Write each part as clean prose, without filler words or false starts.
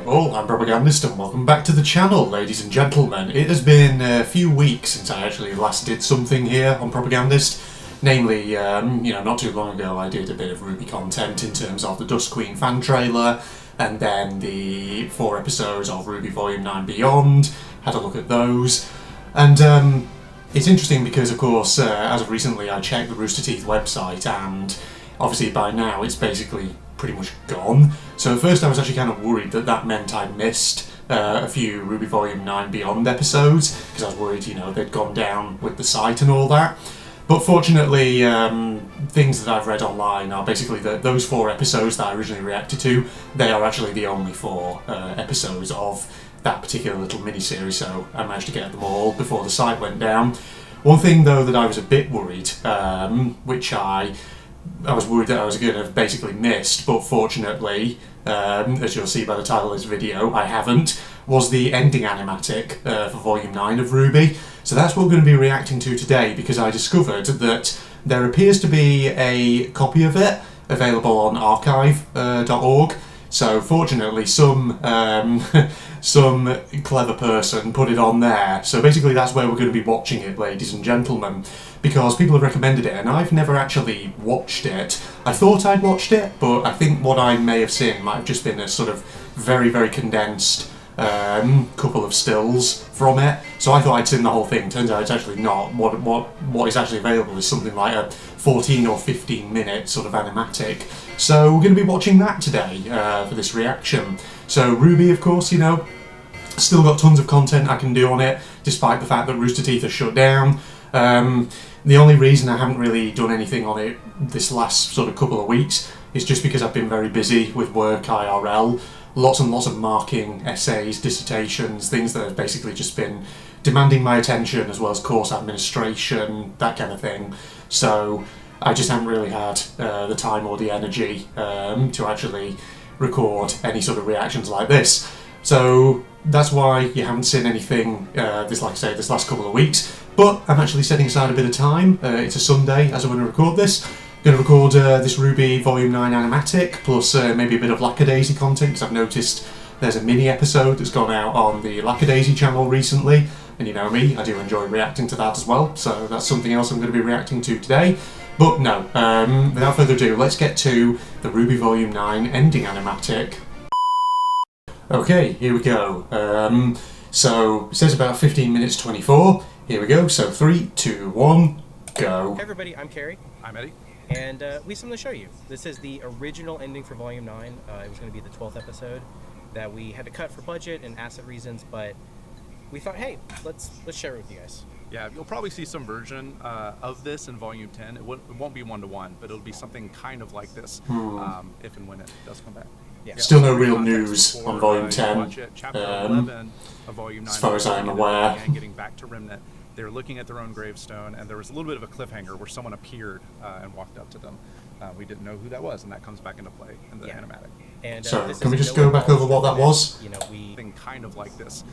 all, I'm Propagandist and welcome back to the channel, ladies and gentlemen. It has been a few weeks since I actually last did something here on Propagandist. Namely, not too long ago I did a bit of RWBY content in terms of the Dust Queen fan trailer, and then the 4 episodes of RWBY Volume 9 Beyond, had a look at those. And it's interesting because, of course, as of recently I checked the Rooster Teeth website, and obviously by now it's basically pretty much gone. So at first I was actually kind of worried that that meant I'd missed a few RWBY Volume 9 Beyond episodes, because I was worried, they'd gone down with the site and all that. But fortunately, things that I've read online are basically that those 4 episodes that I originally reacted to, they are actually the only 4 episodes of that particular little mini-series, so I managed to get them all before the site went down. One thing though that I was a bit worried, which I was worried that I was going to have basically missed, but fortunately, as you'll see by the title of this video, I haven't, was the ending animatic for Volume 9 of RWBY. So that's what we're going to be reacting to today, because I discovered that there appears to be a copy of it available on archive.org. So fortunately, some clever person put it on there. So basically that's where we're going to be watching it, ladies and gentlemen, because people have recommended it and I've never actually watched it. I thought I'd watched it, but I think what I may have seen might have just been a sort of very, very condensed couple of stills from it. So I thought I'd seen the whole thing. Turns out it's actually not. What is actually available is something like a 14 or 15 minute sort of animatic. So we're going to be watching that today for this reaction. So RWBY, of course, still got tons of content I can do on it, despite the fact that Rooster Teeth are shut down. The only reason I haven't really done anything on it this last sort of couple of weeks is just because I've been very busy with work IRL. Lots and lots of marking, essays, dissertations, things that have basically just been demanding my attention, as well as course administration, that kind of thing. So I just haven't really had the time or the energy to actually record any sort of reactions like this. So that's why you haven't seen anything this last couple of weeks. But I'm actually setting aside a bit of time. It's a Sunday as I'm going to record this. I'm going to record this RWBY Volume 9 animatic, plus maybe a bit of Lackadaisy content, because I've noticed there's a mini episode that's gone out on the Lackadaisy channel recently, and you know me, I do enjoy reacting to that as well, so that's something else I'm going to be reacting to today. But no, without further ado, let's get to the RWBY Volume 9 ending animatic. Okay, here we go. So it says about 15 minutes 24. Here we go. So 3, 2, 1, go. Hey everybody, I'm Carrie. I'm Eddie. And we have something to show you. This is the original ending for Volume 9. It was going to be the 12th episode that we had to cut for budget and asset reasons, but we thought, hey, let's share it with you guys. Yeah, you'll probably see some version of this in Volume 10. It won't be 1-to-1, but it'll be something kind of like this if and when it does come back. Yeah. Still no real news on Volume 10, Chapter 11 of Volume 9. as far as I'm aware. Getting back to Remnant. They were looking at their own gravestone, and there was a little bit of a cliffhanger where someone appeared and walked up to them. We didn't know who that was, and that comes back into play in the animatic. And, so, can we just go back over what that was? Thing kind of like this,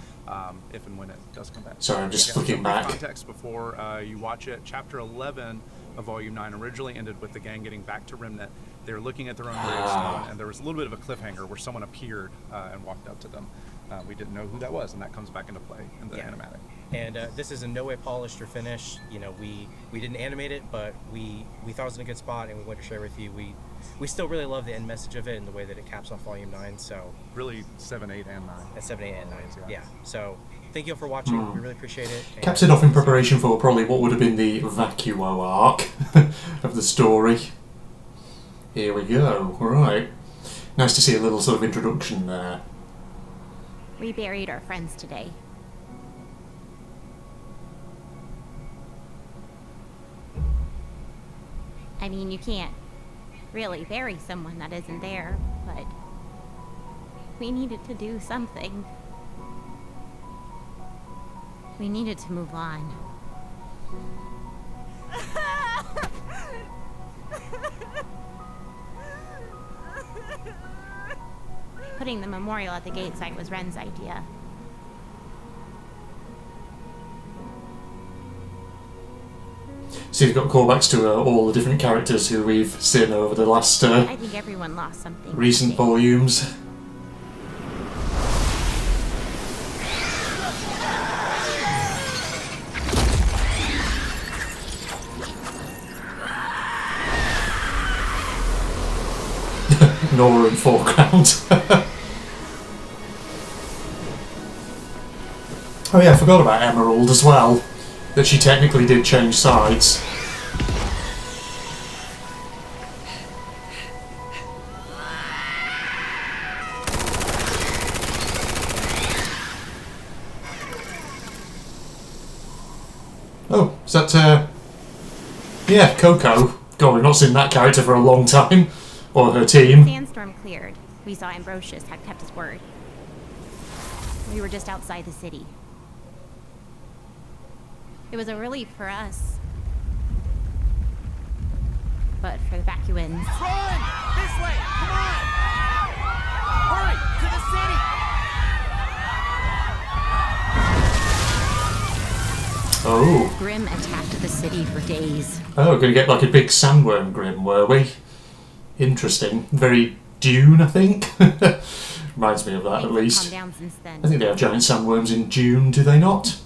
if and when it does come back. Sorry, I'm just flicking back. Context before you watch it. Chapter 11 of Volume 9 originally ended with the gang getting back to Remnant. They were looking at their own gravestone, and there was a little bit of a cliffhanger where someone appeared and walked up to them. We didn't know who that was, and that comes back into play in the animatic. And this is in no way polished or finished. We didn't animate it, but we thought it was in a good spot, and we wanted to share with you. We still really love the end message of it and the way that it caps off Volume 9. So really 7, 8, and 9. 7, 8, and 9. Yeah. So thank you all for watching. We really appreciate it. And caps it off in preparation for probably what would have been the vacuo arc of the story. Here we go. All right. Nice to see a little sort of introduction there. We buried our friends today. I mean, you can't really bury someone that isn't there, but we needed to do something. We needed to move on. Putting the memorial at the gate site was Ren's idea. So you've got callbacks to all the different characters who we've seen over the last I think everyone lost something recent volumes. Nora in foreground. Oh yeah, I forgot about Emerald as well. That she technically did change sides. Oh, is that, yeah, Coco. God, we've not seen that character for a long time. Or her team. Sandstorm cleared. We saw Ambrosius had kept his word. We were just outside the city. It was a relief for us. But for the Vacuans... Run! This way! Come on! Hurry! To the city! Oh. Grim attacked the city for days. Oh, we're going to get like a big sandworm Grim, were we? Interesting. Very Dune, I think. Reminds me of that, Things at have least. calmed down since then. I think they have giant sandworms in Dune, do they not?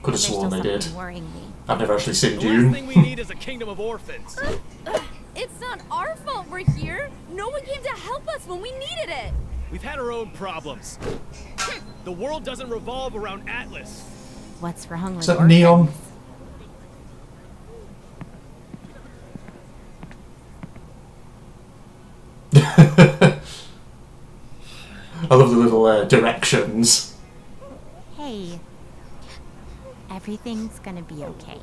Could have There's sworn still they did. something worrying me. I've never actually seen The last Dune. thing we need is a kingdom of orphans. It's not our fault we're here. No one came to help us when we needed it. We've had our own problems. The world doesn't revolve around Atlas. What's wrong with Is that orphans? Neon? I love the little directions. Hey, everything's gonna be okay.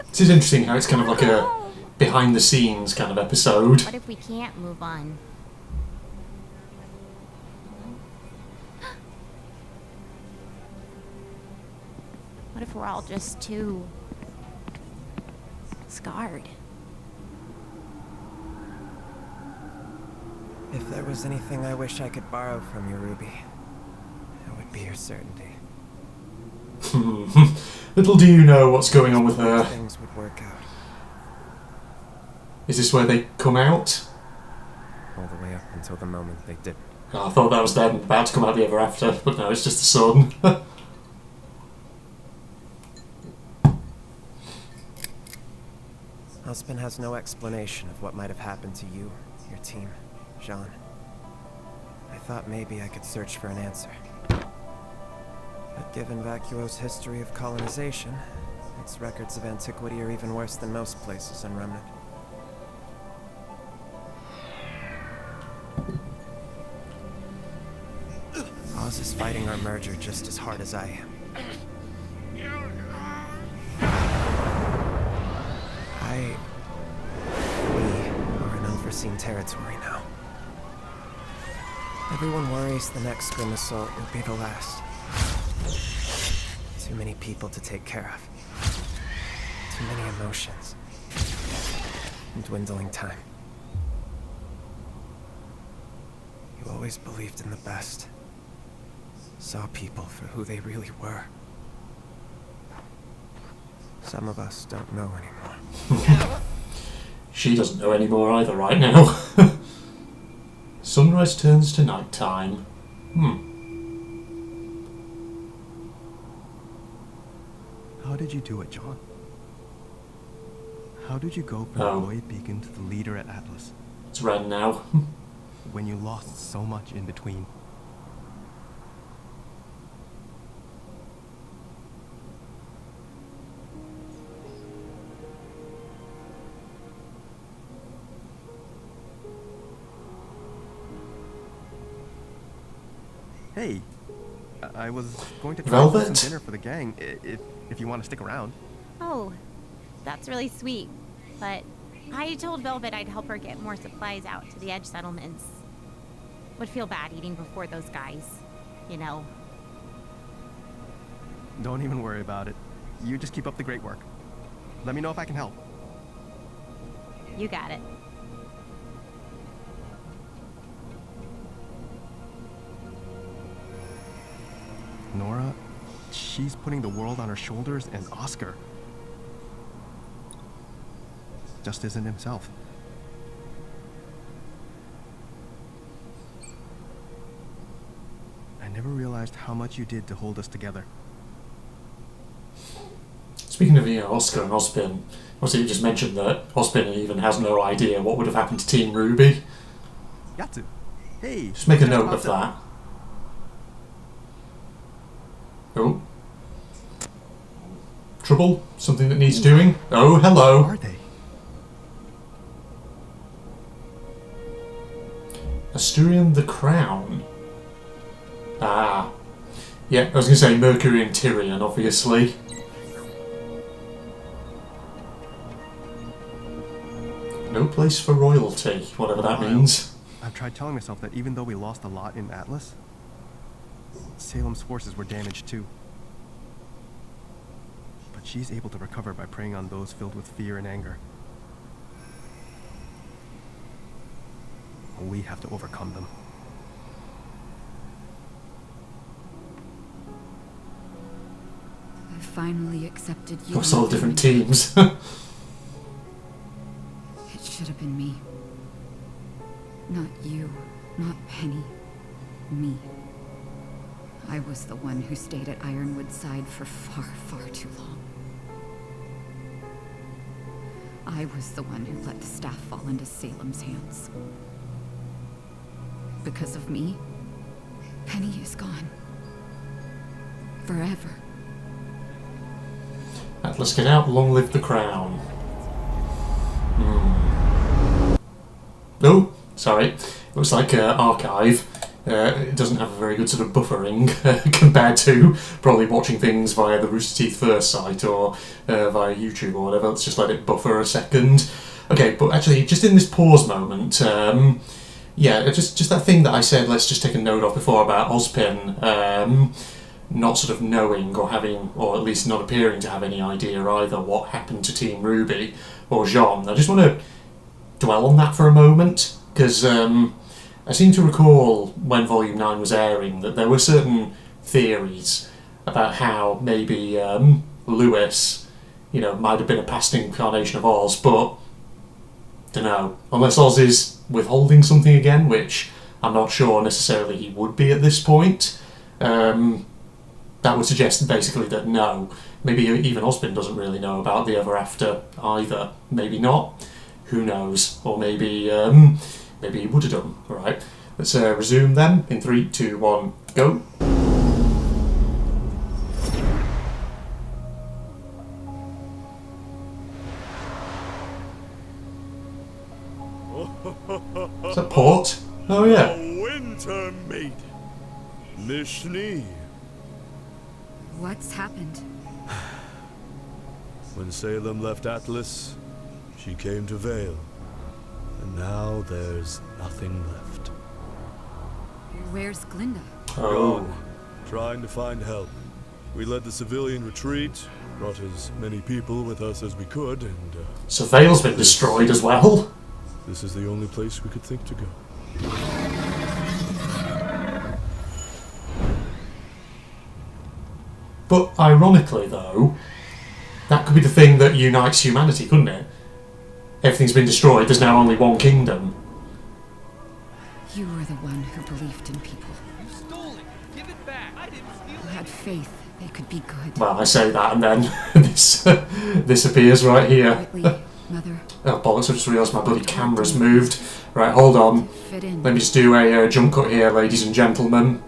This is interesting how it's kind of like a behind the scenes kind of episode. What if we can't move on? What if we're all just too scarred? If there was anything I wish I could borrow from you, Ruby, it would be your certainty. Little do you know what's going on with her. Things would work out. Is this where they come out? All the way up until the moment they did. Oh, I thought that was them about to come out the ever after, but no, it's just the sun. Husband has no explanation of what might have happened to you, your team, Jean. I thought maybe I could search for an answer. But given Vacuo's history of colonization, its records of antiquity are even worse than most places in Remnant. Oz is fighting our merger just as hard as I am. We are in unforeseen territory now. Everyone worries the next Grim assault will be the last. Too many people to take care of. Too many emotions. And dwindling time. You always believed in the best. Saw people for who they really were. Some of us don't know anymore. She doesn't know anymore either right now. Sunrise turns to night time. How did you do it, John? How did you go from Oh. Lloyd Beacon to the leader at Atlas, It's Ren now. when you lost so much in between? Hey, I was going to try to Velvet? cook some dinner for the gang, if you want to stick around. Oh, that's really sweet. But I told Velvet I'd help her get more supplies out to the edge settlements. Would feel bad eating before those guys, you know. Don't even worry about it. You just keep up the great work. Let me know if I can help. You got it. Nora, she's putting the world on her shoulders, and Oscar just isn't himself. I never realized how much you did to hold us together. Speaking of Oscar and Ozpin, obviously you just mentioned that Ozpin even has no idea what would have happened to Team RWBY. Yatsu. Hey. Just make a just note popped of that. Oh. Trouble? Something that needs doing? Oh, Who hello. are they? Asturian the Crown. Ah. Yeah, I was going to say Mercury and Tyrion, obviously. No place for royalty, whatever that means. I've tried telling myself that even though we lost a lot in Atlas, Salem's forces were damaged too. But she's able to recover by preying on those filled with fear and anger. We have to overcome them. I finally accepted you. What's all the different teams? It should have been me. Not you, not Penny. Me. I was the one who stayed at Ironwood's side for far, far too long. I was the one who let the staff fall into Salem's hands. Because of me, Penny is gone. Forever. Atlas, get out, long live the crown. Oh, sorry. Looks like Archive. It doesn't have a very good sort of buffering compared to probably watching things via the Rooster Teeth First site or via YouTube or whatever. Let's just let it buffer a second. Okay, but actually, just in this pause moment, yeah, just that thing that I said, let's just take a note of before about Ozpin not sort of knowing or having, or at least not appearing to have any idea either what happened to Team RWBY or Jean. I just want to dwell on that for a moment, because I seem to recall when Volume 9 was airing that there were certain theories about how maybe Lewis, might have been a past incarnation of Oz, but don't know. Unless Oz is withholding something again, which I'm not sure necessarily he would be at this point. That would suggest basically that no, maybe even Ozpin doesn't really know about the Ever After either. Maybe not. Who knows? Or maybe maybe he would have done. All right. Let's resume then in 3, 2, 1, go. Is that Port? Oh yeah. A winter maiden. Nishni. What's happened? When Salem left Atlas, she came to Vale. And now there's nothing left. Where's Glinda? Oh. Trying to find help. We led the civilian retreat, brought as many people with us as we could, and So Vale's been destroyed as well. this is the only place we could think to go. But ironically, though, that could be the thing that unites humanity, couldn't it? Everything's been destroyed, there's now only one kingdom. You were the one who believed in people. You stole it. Give it back. I didn't steal Who it. had faith they could be good. Well, I say that and then this appears right here. Rightly, Mother. Oh bollocks, I just realised my bloody camera's moved. Right, hold on. Fit in. Let me just do a jump cut here, ladies and gentlemen.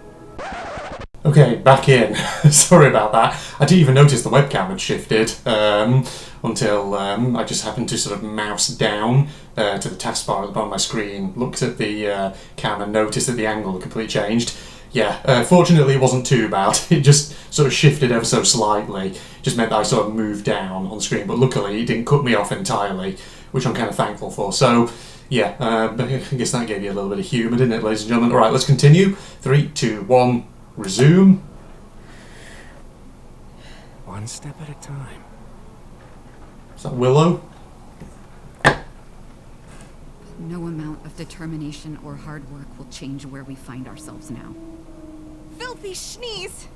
Okay, back in. Sorry about that. I didn't even notice the webcam had shifted until I just happened to sort of mouse down to the taskbar at the bottom of my screen, looked at the cam and noticed that the angle had completely changed. Yeah, fortunately it wasn't too bad. It just sort of shifted ever so slightly. Just meant that I sort of moved down on the screen, but luckily it didn't cut me off entirely, which I'm kind of thankful for. So, yeah, I guess that gave you a little bit of humour, didn't it, ladies and gentlemen? Alright, let's continue. 3, 2, 1... resume. One step at a time. Is that Willow? No amount of determination or hard work will change where we find ourselves now. Filthy schneeze!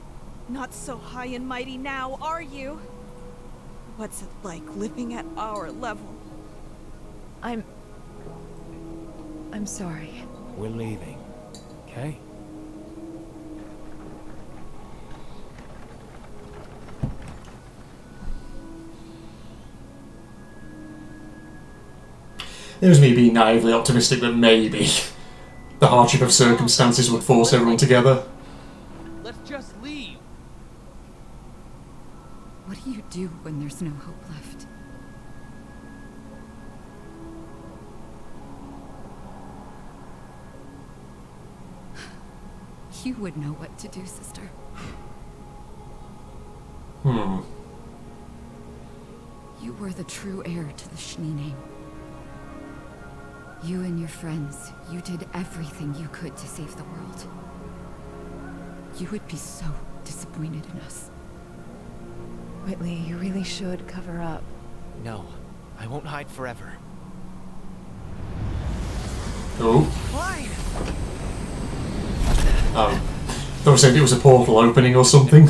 Not so high and mighty now, are you? What's it like living at our level? I'm sorry. We're leaving, okay? There's me being naively optimistic that maybe the hardship of circumstances would force everyone together. Let's just leave. What do you do when there's no hope left? You would know what to do, sister. You were the true heir to the Schnee name. You and your friends, you did everything you could to save the world. You would be so disappointed in us. Whitley, you really should cover up. No, I won't hide forever. Oh. Why? Oh. They were saying it was a portal opening or something.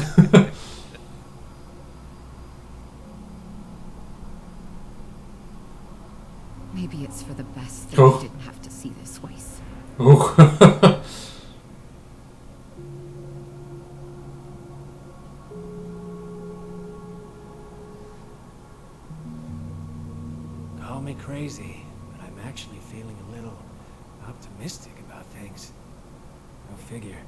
Maybe it's for the best that Oh. you didn't have to see this waste. Oh. Call me crazy, but I'm actually feeling a little optimistic about things. Go figure.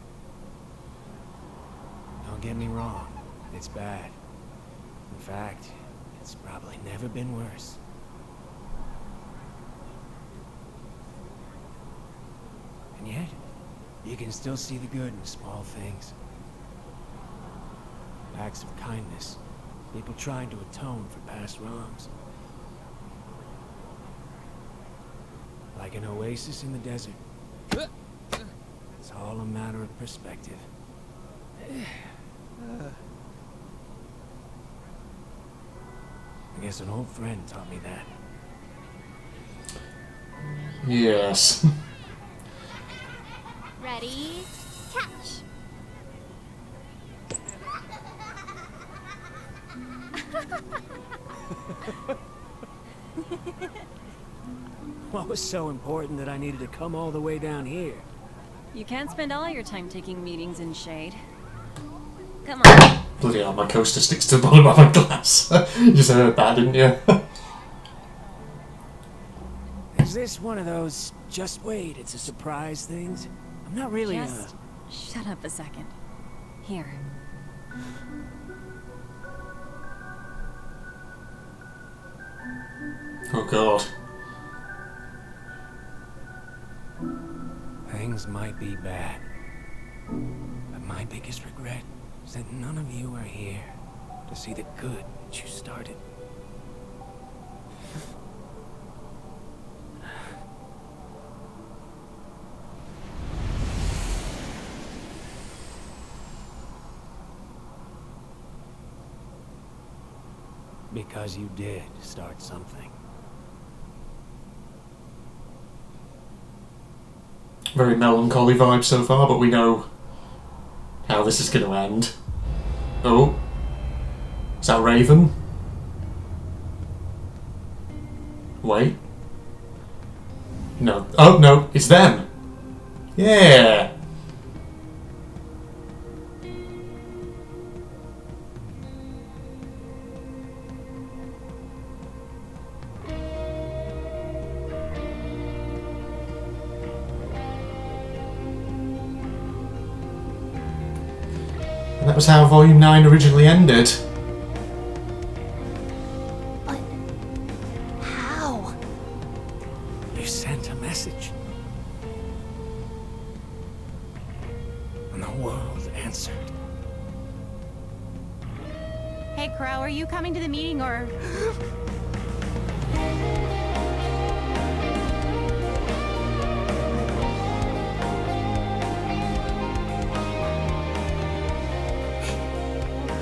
Don't get me wrong, it's bad. In fact, it's probably never been worse. And yet, you can still see the good in small things. Acts of kindness, people trying to atone for past wrongs. Like an oasis in the desert. It's all a matter of perspective. I guess an old friend taught me that. Yes. Ready? Catch! What was so important that I needed to come all the way down here? You can't spend all your time taking meetings in shade. Come on. Bloody hell, my coaster sticks to the bottom of my glass. You just heard that, didn't you? Is this one of those just wait, it's a surprise things? I'm not really Just shut up a second. Here. Oh god. Things might be bad, but my biggest regret is that none of you are here to see the good that you started. Because you did start something. Very melancholy vibe so far, but we know how this is going to end. Oh. Is that Raven? Wait. No. Oh, no. It's them. Yeah. That was how Volume 9 originally ended. But how? You sent a message. And the world answered. Hey, Crow, are you coming to the meeting or...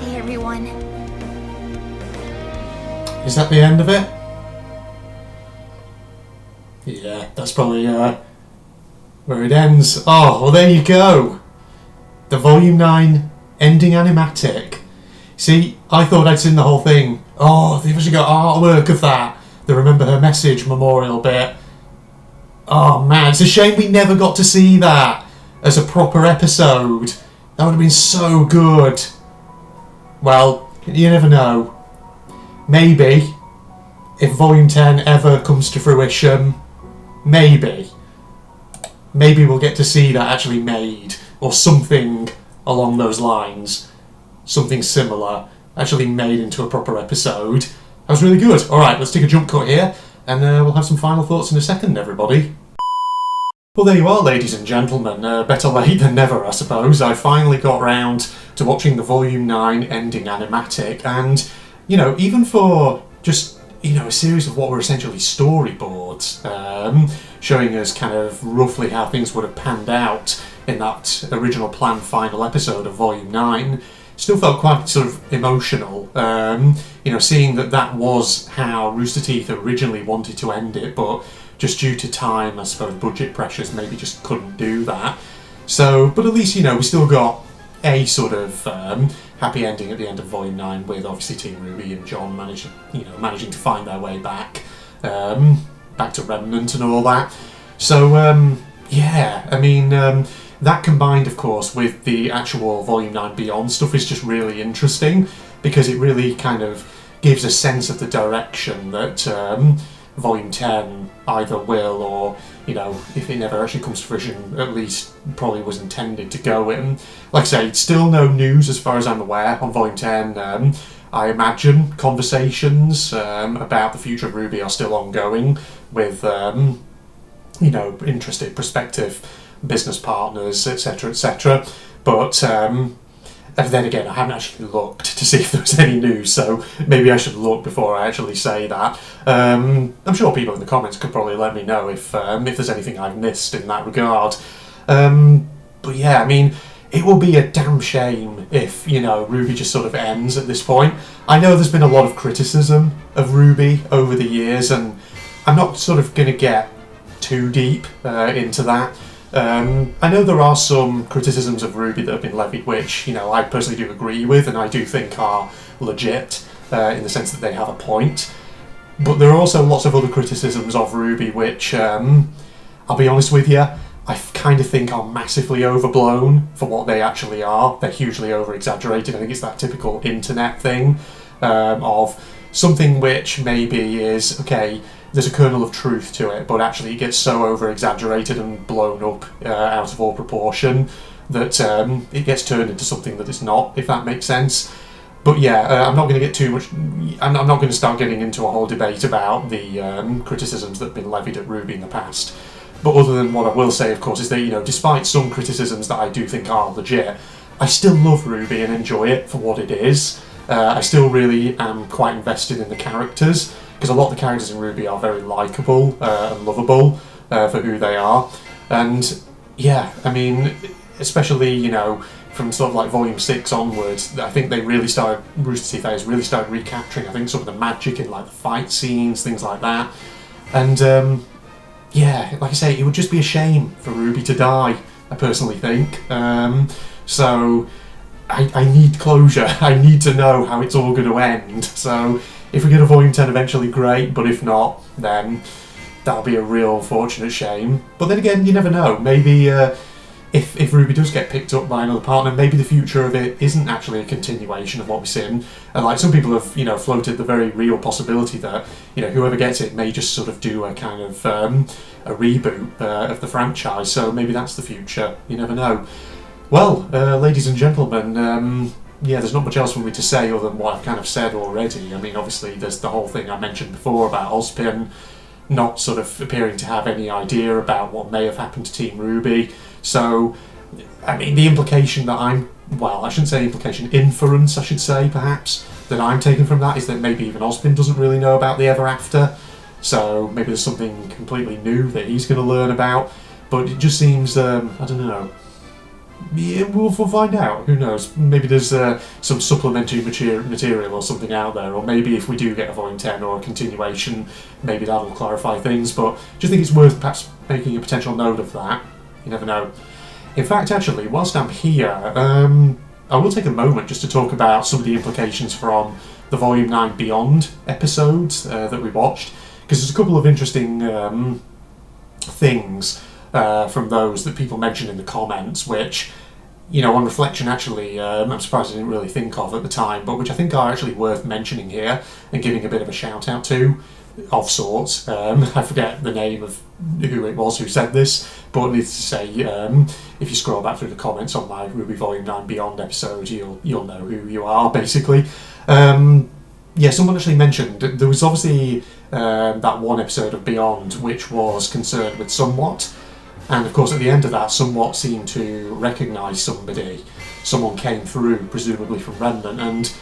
Hey, everyone. Is that the end of it? Yeah, that's probably where it ends. Oh, well there you go. The Volume 9 ending animatic. See, I thought I'd seen the whole thing. Oh, they've actually got artwork of that. The Remember Her Message memorial bit. Oh man, it's a shame we never got to see that as a proper episode. That would have been so good. Well, you never know. Maybe, if Volume 10 ever comes to fruition, maybe. maybe we'll get to see that actually made, or something along those lines, something similar, actually made into a proper episode. That was really good. Alright, let's take a jump cut here, and we'll have some final thoughts in a second, everybody. Well, there you are, ladies and gentlemen. Better late than never, I suppose. I finally got round to watching the Volume 9 ending animatic, and, you know, even for just, you know, a series of what were essentially storyboards, showing us kind of roughly how things would have panned out in that original planned final episode of Volume 9, still felt quite sort of emotional, you know, seeing that that was how Rooster Teeth originally wanted to end it, but just due to time, I suppose, budget pressures, maybe just couldn't do that. So, but at least, you know, we still got a sort of happy ending at the end of Volume 9 with obviously Team RWBY and John managing to find their way back, back to Remnant and all that. So, yeah, I mean, that combined, of course, with the actual Volume 9 Beyond stuff is just really interesting, because it really kind of gives a sense of the direction that Volume 10 either will, or, you know, if it never actually comes to fruition, at least probably was intended to go in. Like I say, still no news as far as I'm aware on Volume 10. I imagine conversations about the future of RWBY are still ongoing with, you know, interested prospective business partners, etc., etc. But then again, I haven't actually looked to see if there was any news, so maybe I should look before I actually say that. I'm sure people in the comments could probably let me know if there's anything I've missed in that regard. But yeah, I mean, it will be a damn shame if, you know, RWBY just sort of ends at this point. I know there's been a lot of criticism of RWBY over the years, and I'm not sort of going to get too deep into that. I know there are some criticisms of RWBY that have been levied which, you know, I personally do agree with, and I do think are legit in the sense that they have a point. But there are also lots of other criticisms of RWBY which, I'll be honest with you, I kind of think are massively overblown for what they actually are. They're hugely over-exaggerated. I think it's that typical internet thing of something which maybe is, okay, there's a kernel of truth to it, but actually it gets so over-exaggerated and blown up out of all proportion that it gets turned into something that it's not, if that makes sense. But yeah, I'm not going to get too much... I'm not going to start getting into a whole debate about the criticisms that have been levied at RWBY in the past. But other than what I will say, of course, is that, you know, despite some criticisms that I do think are legit, I still love RWBY and enjoy it for what it is. I still really am quite invested in the characters, because a lot of the characters in RWBY are very likeable and lovable for who they are. And yeah, I mean, especially, you know, from sort of like Volume 6 onwards, I think they really started, Rooster Teeth has really started recapturing, I think, some of the magic in like the fight scenes, things like that. And yeah, like I say, it would just be a shame for RWBY to die, I personally think. So I need closure. I need to know how it's all going to end. So if we get a Volume 10 eventually, great, but if not, then that'll be a real unfortunate shame. But then again, you never know. Maybe if RWBY does get picked up by another partner, maybe the future of it isn't actually a continuation of what we've seen. And like some people have, you know, floated the very real possibility that, you know, whoever gets it may just sort of do a kind of a reboot of the franchise. So maybe that's the future. You never know. Well, ladies and gentlemen, yeah, there's not much else for me to say other than what I've kind of said already. I mean, obviously, there's the whole thing I mentioned before about Ozpin not sort of appearing to have any idea about what may have happened to Team RWBY. So, I mean, the implication that well, I shouldn't say implication, inference, I should say, perhaps, that I'm taking from that is that maybe even Ozpin doesn't really know about the Ever After. So maybe there's something completely new that he's going to learn about. But it just seems, I don't know. Yeah, we'll find out. Who knows? Maybe there's some supplementary material or something out there, or maybe if we do get a Volume 10 or a continuation, maybe that'll clarify things. But just think it's worth perhaps making a potential note of that. You never know. In fact, actually, whilst I'm here, I will take a moment just to talk about some of the implications from the Volume 9 Beyond episodes that we watched, because there's a couple of interesting things from those that people mentioned in the comments, which, you know, on reflection, actually, I'm surprised I didn't really think of at the time, but which I think are actually worth mentioning here and giving a bit of a shout out to. of sorts. I forget the name of who it was who said this, but needless to say, if you scroll back through the comments on my RWBY Volume 9 Beyond episode, you'll know who you are, basically. Yeah, someone actually mentioned there was obviously that one episode of Beyond which was concerned with Somewhat, and of course at the end of that, Somewhat seemed to recognise somebody. Someone came through, presumably from Remnant, and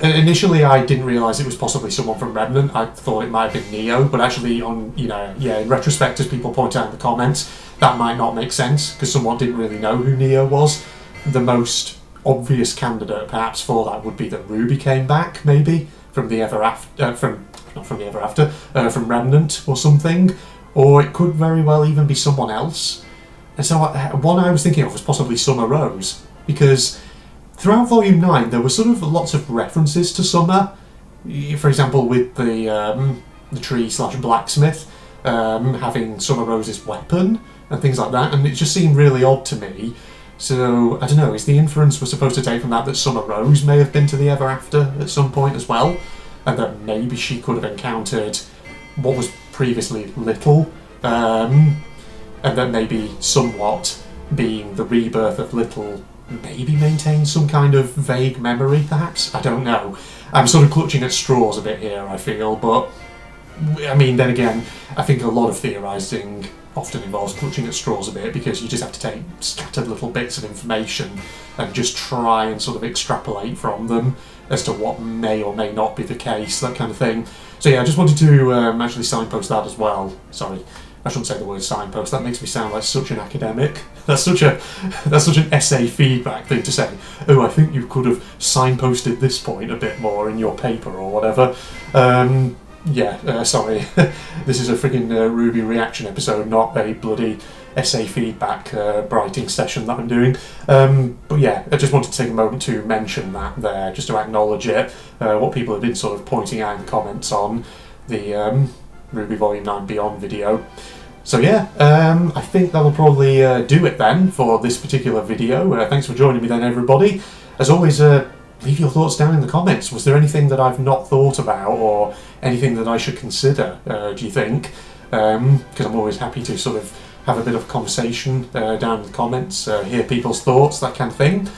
initially I didn't realise it was possibly someone from Remnant. I thought it might have been Neo, but actually in retrospect, as people point out in the comments, that might not make sense, because someone didn't really know who Neo was. The most obvious candidate perhaps for that would be that Ruby came back, maybe, from the Ever After, from Remnant or something, or it could very well even be someone else. And so one I was thinking of was possibly Summer Rose, because throughout Volume 9 there were sort of lots of references to Summer. For example, with the tree/blacksmith having Summer Rose's weapon and things like that, and it just seemed really odd to me. So, I don't know, is the inference we're supposed to take from that Summer Rose may have been to the Ever After at some point as well, and that maybe she could have encountered what was previously Little, and that maybe Somewhat, being the rebirth of Little, maybe maintains some kind of vague memory, perhaps? I don't know. I'm sort of clutching at straws a bit here, I feel, but I mean, then again, I think a lot of theorising often involves clutching at straws a bit, because you just have to take scattered little bits of information and just try and sort of extrapolate from them as to what may or may not be the case, that kind of thing. So yeah, I just wanted to actually signpost that as well. Sorry, I shouldn't say the word signpost, that makes me sound like such an academic. That's such an essay feedback thing to say. Oh, I think you could have signposted this point a bit more in your paper or whatever. Sorry. This is a friggin' RWBY reaction episode, not a bloody essay feedback writing session that I'm doing. But yeah, I just wanted to take a moment to mention that there, just to acknowledge it, what people have been sort of pointing out in the comments on the RWBY Volume 9 Beyond video. So yeah, I think that'll probably do it then for this particular video. Thanks for joining me then, everybody. As always, leave your thoughts down in the comments. Was there anything that I've not thought about, or anything that I should consider, do you think? Because I'm always happy to sort of have a bit of a conversation down in the comments, hear people's thoughts, that kind of thing.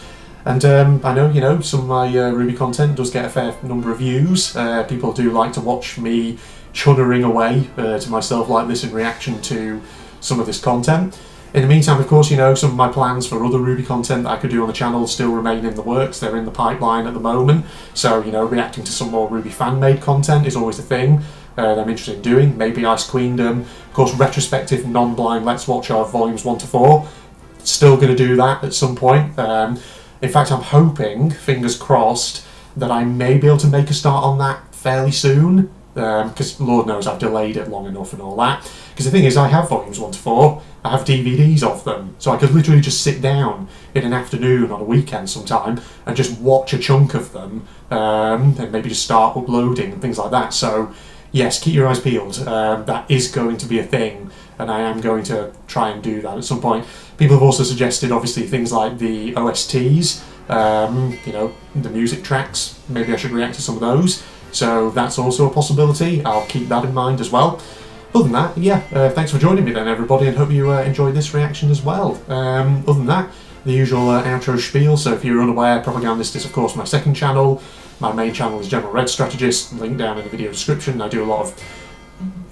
And I know, some of my RWBY content does get a fair number of views. People do like to watch me chunnering away to myself like this in reaction to some of this content. In the meantime, of course, some of my plans for other RWBY content that I could do on the channel still remain in the works. They're in the pipeline at the moment. So, reacting to some more RWBY fan-made content is always a thing that I'm interested in doing. Maybe Ice Queendom. Of course, retrospective, non-blind Let's Watch of Volumes 1 to 4. Still going to do that at some point. In fact, I'm hoping, fingers crossed, that I may be able to make a start on that fairly soon. Because Lord knows I've delayed it long enough and all that. Because the thing is, I have Volumes 1 to 4. I have DVDs of them, so I could literally just sit down in an afternoon on a weekend sometime and just watch a chunk of them, and maybe just start uploading and things like that. So yes, keep your eyes peeled. That is going to be a thing, and I am going to try and do that at some point. People have also suggested, obviously, things like the OSTs, the music tracks. Maybe I should react to some of those. So that's also a possibility. I'll keep that in mind as well. Other than that, yeah, thanks for joining me then, everybody, and hope you enjoyed this reaction as well. Other than that, the usual outro spiel. So if you're unaware, Propagandist is, of course, my second channel. My main channel is General Red Strategist, link down in the video description. I do a lot of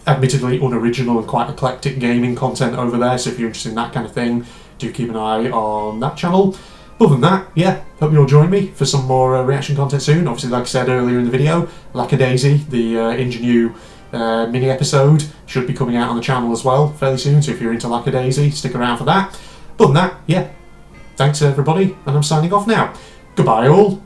admittedly unoriginal and quite eclectic gaming content over there, so if you're interested in that kind of thing, do keep an eye on that channel. Other than that, yeah, hope you'll join me for some more reaction content soon. Obviously, like I said earlier in the video, Lackadaisy, the Ingenue mini episode, should be coming out on the channel as well fairly soon, so if you're into Lackadaisy, stick around for that. Other than that, yeah, thanks everybody, and I'm signing off now. Goodbye all.